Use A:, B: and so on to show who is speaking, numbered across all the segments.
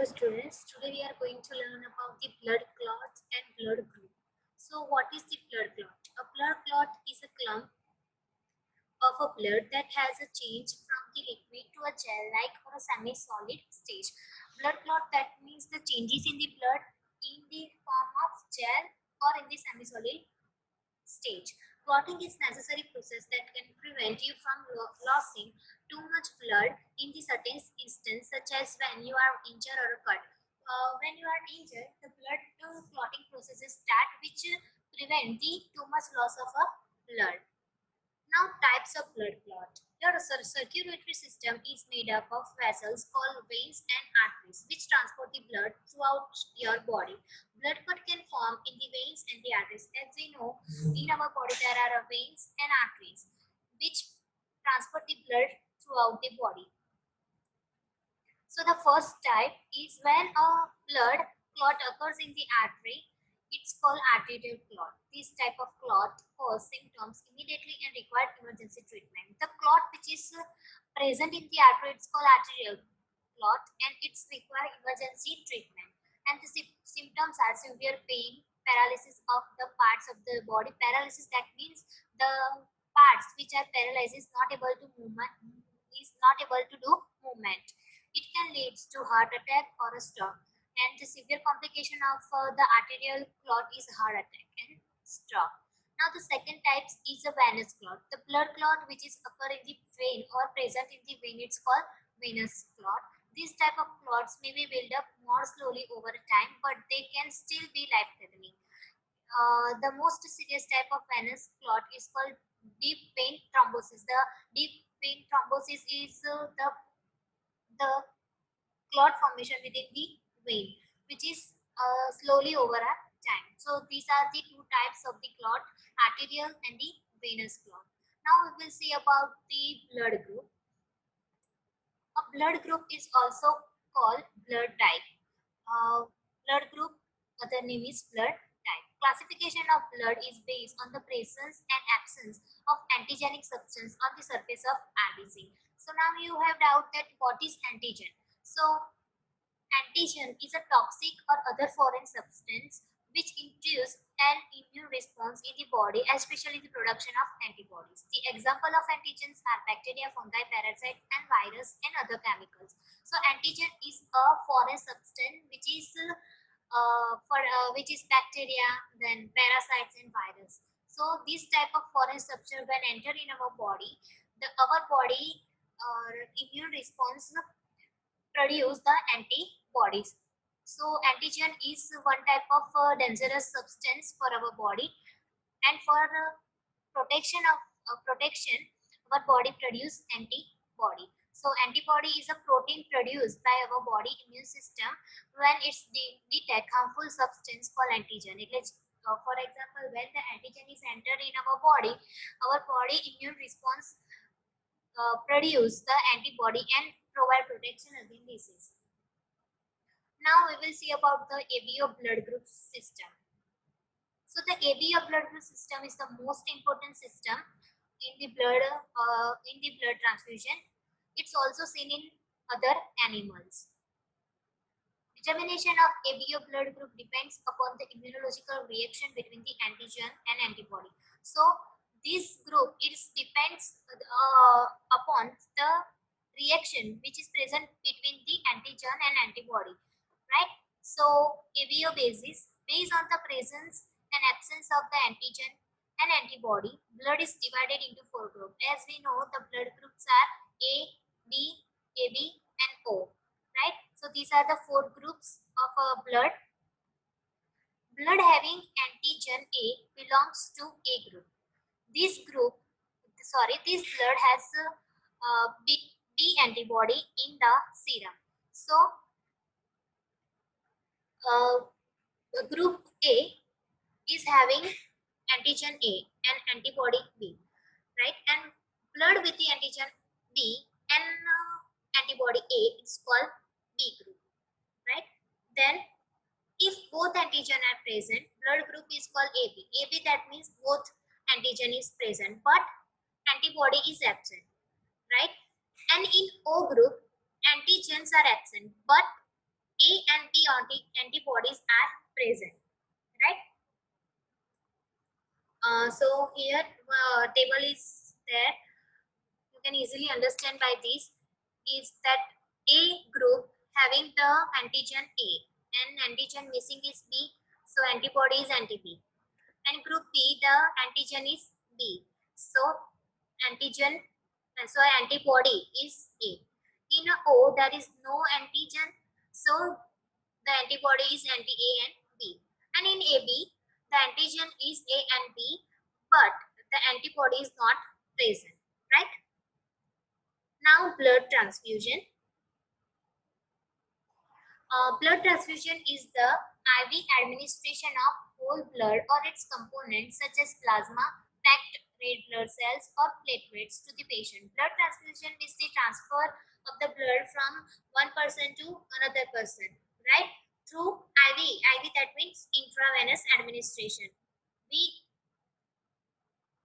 A: Hello students, today we are going to learn about the blood clots and blood group. So what is the blood clot? A blood clot is a clump of a blood that has a change from the liquid to a gel-like or a semi-solid stage. Blood clot, that means the changes in the blood in the form of gel or in the semi-solid stage. Clotting is necessary process that can prevent you from losing too much blood in the certain instance, such as when you are injured or cut. When you are injured, the blood clotting processes start, which prevent the too much loss of a blood. Now, types of blood clot. Your circulatory system is made up of vessels called veins and arteries, which transport the blood throughout your body. Blood clot can form in the veins and the arteries. As we know, in our body there are veins and arteries, which transport the blood throughout the body. So the first type is when a blood clot occurs in the artery. It's called arterial clot. This type of clot causes symptoms immediately and require emergency treatment. The clot which is present in the artery, it's called arterial clot, and it's require emergency treatment. And the symptoms are severe pain, paralysis of the parts of the body. Paralysis, that means the parts which are paralyzed is not able to do movement. It can lead to heart attack or a stroke. And the severe complication of the arterial clot is heart attack and stroke. Now the second type is a venous clot. The blood clot which is occur in the vein or present in the vein, it's called venous clot. These type of clots may be built up more slowly over time, but they can still be life-threatening. The most serious type of venous clot is called deep vein thrombosis. The deep vein thrombosis is the clot formation within the vein, which is slowly over a time. So these are the two types of the clot, arterial and the venous clot. Now we will see about the blood group. A blood group is also called blood type. Blood group, other name is blood type. Classification of blood is based on the presence and absence of antigenic substance on the surface of RBC. So now you have doubt that what is antigen. So antigen is a toxic or other foreign substance which induce an immune response in the body, especially the production of antibodies. The example of antigens are bacteria, fungi, parasites, and virus and other chemicals. So antigen is a foreign substance which is which is bacteria, then parasites and virus. So this type of foreign substance when enter in our body, our body immune response produce the antibodies. So antigen is one type of dangerous substance for our body, and for protection, our body produce antibody. So antibody is a protein produced by our body immune system when it's detect harmful substance called antigen. It is, for example, when the antigen is entered in our body immune response produce the antibody and provide protection against disease. Now we will see about the ABO blood group system. So the ABO blood group system is the most important system in the blood transfusion. It's also seen in other animals. Determination of ABO blood group depends upon the immunological reaction between the antigen and antibody. So this group depends upon the reaction which is present between the antigen and antibody, right? So ABO basis, based on the presence and absence of the antigen and antibody, blood is divided into 4 groups. As we know, the blood groups are A, B, AB and O, right? So these are the 4 groups of blood. Blood having antigen A belongs to A group. This blood has B antibody in the serum. So group A is having antigen A and antibody B, right? And blood with the antigen B and antibody A, it's called B group, right? Then if both antigen are present, blood group is called AB. AB, that means both antigen is present but antibody is absent, right? And in O group, antigens are absent but A and B antibodies are present, right? So here table is there. You can easily understand by this is that A group having the antigen A and antigen missing is B, so antibody is anti-B. And group B, the antigen is B, so antigen, so antibody is A. In a O, there is no antigen, so the antibody is anti-A and B. And in AB, the antigen is A and B, but the antibody is not present, right? Now, blood transfusion. Blood transfusion is the IV administration of whole blood or its components such as plasma, packed red blood cells or platelets to the patient. Blood transfusion is the transfer of the blood from one person to another person, right? Through IV. IV, that means intravenous administration. We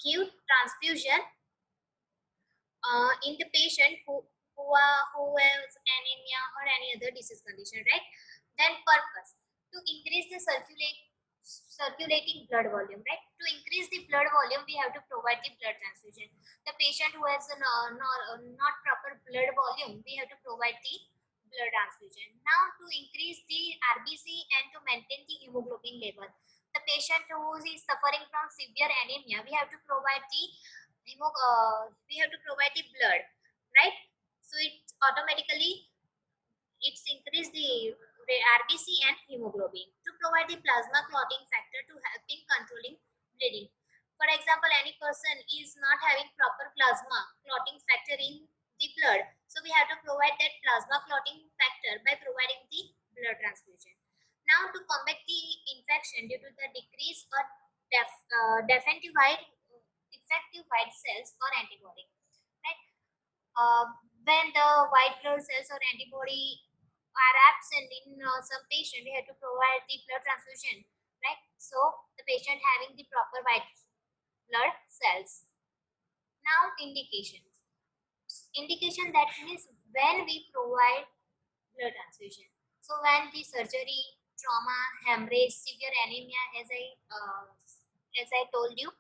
A: give transfusion in the patient who has anemia or any other disease condition, right? Then purpose to increase the circulating blood volume, right? To increase the blood volume, we have to provide the blood transfusion. The patient who has not proper blood volume, we have to provide the blood transfusion. Now, to increase the RBC and to maintain the hemoglobin level, the patient who is suffering from severe anemia, we have to provide the we have to provide the blood, right? So it automatically it's increase the RBC and hemoglobin to provide the plasma clotting factor to help in controlling bleeding. For example, any person is not having proper plasma clotting factor in the blood, so we have to provide that plasma clotting factor by providing the blood transfusion. Now, to combat the infection due to the decrease or defective white cells or antibody, right? When the white blood cells or antibody are absent in some patient, we have to provide the blood transfusion, right? So the patient having the proper white blood cells. Now, indications. Indication, that means when we provide blood transfusion. So when the surgery, trauma, hemorrhage, severe anemia, as I told you,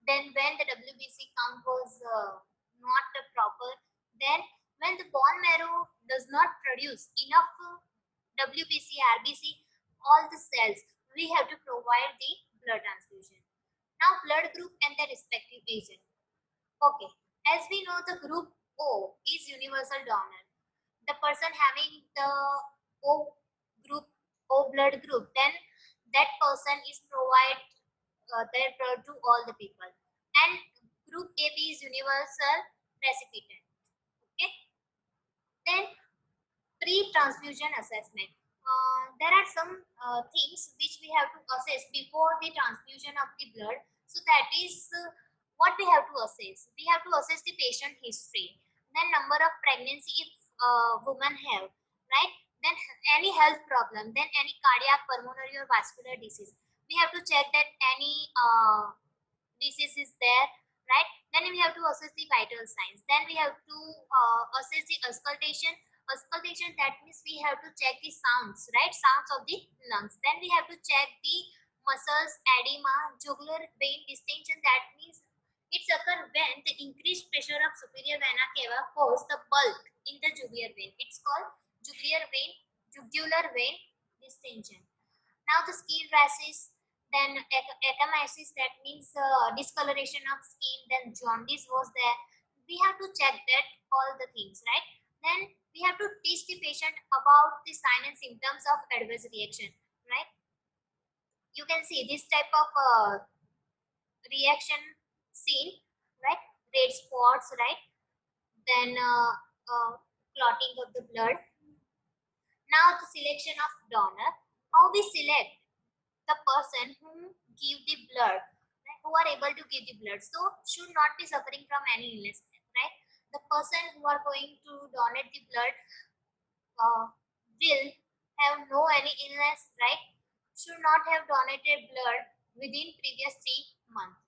A: then when the WBC count was not proper, then when the bone marrow does not produce enough WBC, RBC, all the cells, we have to provide the blood transfusion. Now, blood group and the respective agent. Okay, as we know, the group O is universal donor. The person having the O group, O blood group, then that person is provide their blood to all the people. And group AB is universal recipient. Okay. Then pre-transfusion assessment. There are some things which we have to assess before the transfusion of the blood. So that is what we have to assess. We have to assess the patient history, then number of pregnancy if women have, right? Then any health problem, then any cardiac, pulmonary or vascular disease. We have to check that any disease is there, right? Then we have to assess the vital signs. Then we have to assess the auscultation. Auscultation, that means we have to check the sounds, right? Sounds of the lungs. Then we have to check the muscles, edema, jugular vein distension. That means it's occur when the increased pressure of superior vena cava cause the bulk in the jugular vein. It's called jugular vein distension. Now the skin rashes, then ecchymosis, that means discoloration of skin, then jaundice was there. We have to check that all the things, right? Then we have to teach the patient about the sign and symptoms of adverse reaction, right? You can see this type of reaction seen, right? Red spots, right? Then clotting of the blood. Now the selection of donor. How we select the person who give the blood, right? Who are able to give the blood, so should not be suffering from any illness, right? The person who are going to donate the blood will have no any illness, right? Should not have donated blood within previous 3 months,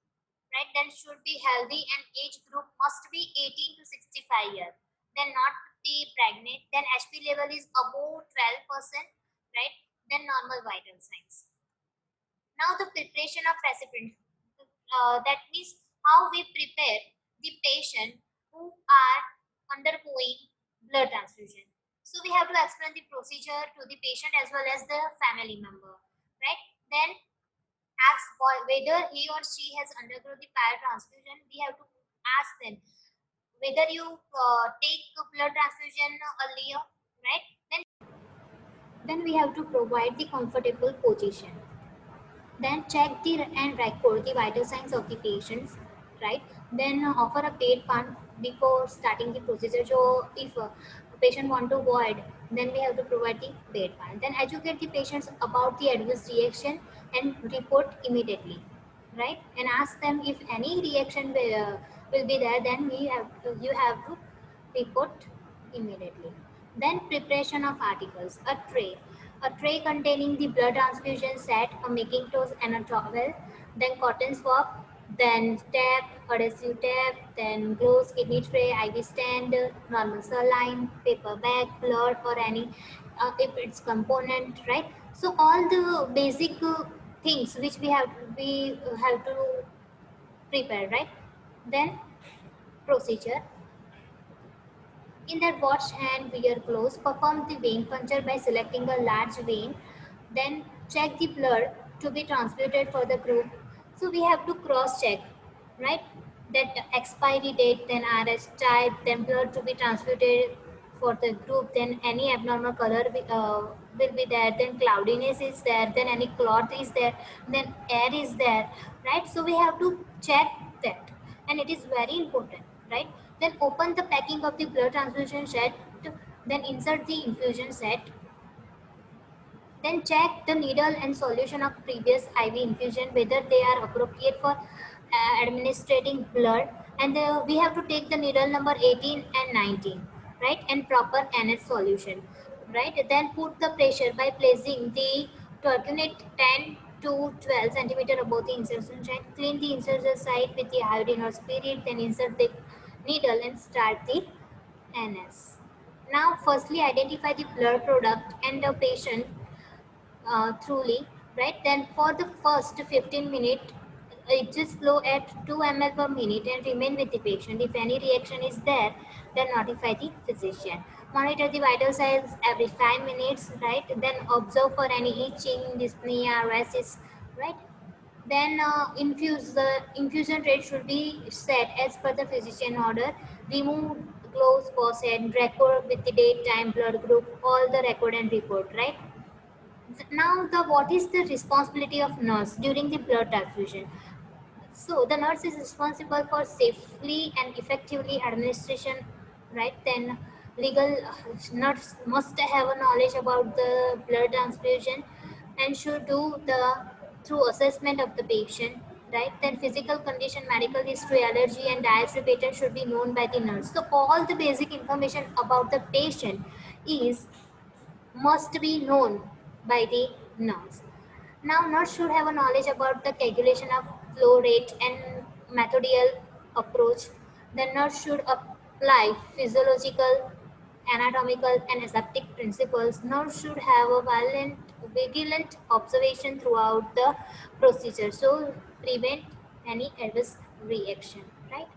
A: right? Then should be healthy and age group must be 18 to 65 years. Then not be pregnant. Then HP level is above 12%. right? Then normal vital signs. Now the preparation of recipient, that means how we prepare the patient who are undergoing blood transfusion. So we have to explain the procedure to the patient as well as the family member, right? Then ask whether he or she has undergone the prior transfusion. We have to ask them whether you take blood transfusion earlier, right? Then we have to provide the comfortable position. Then check the and record the vital signs of the patients, right? Then offer a paid pump before starting the procedure. So if a patient want to void, then we have to provide the paid pump. Then educate the patients about the adverse reaction and report immediately, right? And ask them if any reaction will be there, then you have to report immediately. Then preparation of articles, a tray. A tray containing the blood transfusion set, a Macintosh and a towel, then cotton swab, then tape, adhesive tape, then gloves, kidney tray, IV stand, normal saline, paper bag, blood or any if it's component, right? So all the basic things which we have to prepare, right? Then procedure. In that watch and wear gloves, perform the vein puncture by selecting a large vein, then check the blood to be transfuted for the group. So we have to cross check, right? That expiry date, then RS type, then blood to be transfuted for the group, then any abnormal color will be there, then cloudiness is there, then any clot is there, then air is there, right? So we have to check that, and it is very important, right? Then open the packing of the blood transfusion set, then insert the infusion set, then check the needle and solution of previous IV infusion whether they are appropriate for administrating blood, and we have to take the needle number 18 and 19, right, and proper NS solution, right. Then put the pressure by placing the turbinate 10 to 12 centimeter above the insertion site. Clean the insertion site with the iodine or spirit, then insert the needle and start the NS. Now, firstly, identify the blood product and the patient truly, right? Then for the first 15 minutes, it just flow at 2 ml per minute and remain with the patient. If any reaction is there, then notify the physician. Monitor the vital signs every 5 minutes, right? Then observe for any itching, dyspnea, rashes, right? Then infuse the infusion rate should be set as per the physician order. Remove gloves, faucet, record with the date, time, blood group, all the record and report, right? Now, the what is the responsibility of nurse during the blood transfusion? So the nurse is responsible for safely and effectively administration, right? Then legal nurse must have a knowledge about the blood transfusion and should do the through assessment of the patient, right? Then physical condition, medical history, allergy, and dietary pattern should be known by the nurse. So all the basic information about the patient is must be known by the nurse. Now, nurse should have a knowledge about the calculation of flow rate and methodical approach. The nurse should apply physiological, anatomical, and aseptic principles. Nurse should have a vigilant observation throughout the procedure, so prevent any adverse reaction. Right?